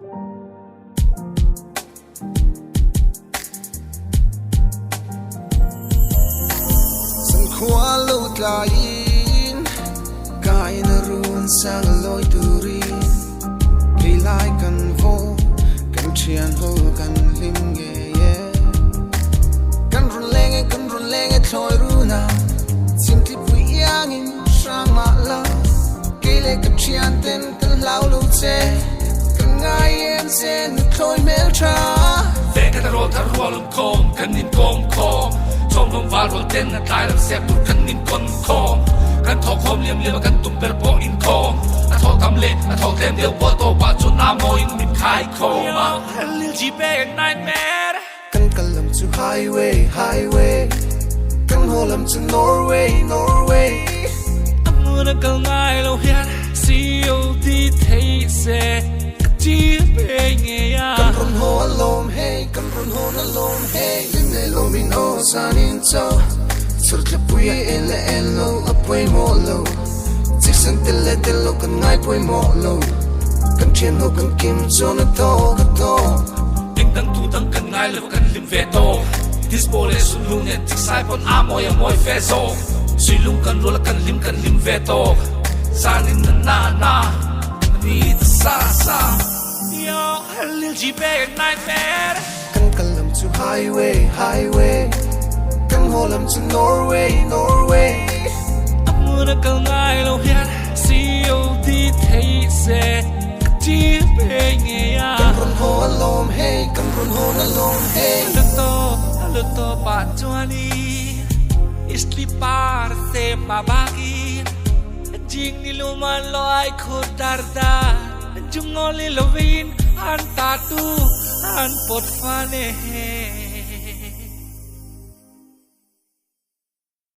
Sân khóa lâu tlain Kai na ruan sang loi turin Kay lai kan vô Kan trian ho kan lim ge Kan run lenge Thoi ru na Sim ti pui yangin Sang ma la Kay le kan trian ten Kan lau lu che Kan ngai em se Nu thoi mel tra Ve ka taro taro lum kom Kan nin kom kom Trong lom val rol ten Na tai lam sep tu kan nin kon kom Kan thok hom liam liam Kan tum per po in kom A thok tam le A thok tem deo po to pa Chun na mo in min khai kom Lil Gpay An nightmare Kan kalam to highway Kan holam to Norway Amuna kal ngai lo hian COD thay se Gpay nghe ya Kan run ho alom hey Kan run ho na lom hey Lim le lo min o san in to Sur tla pui ele lo Apoi mo lo Tik san tele lo Kan ngai pui mo lo Kan chien ho kan kim cho na to ka to Ding dang tu dang kan ngai lo kan lim ve to Dispole sun lung net tik sai pon amoy fe zo Sui lung kan rola kan lim ve to Sanin na Ni ta sa Yo Lil Gpay An nightmare Kan kalam to highway Kan holam to Norway Amuna kal ngai lo hian COD thay se Gpay nghe ya Kan run ho alom hey Kan run ho na lom hey Luto pa chuani Isli par se pabakin Jing ni luman lo ay kudarda Jungoli lovin An tatu An pot fane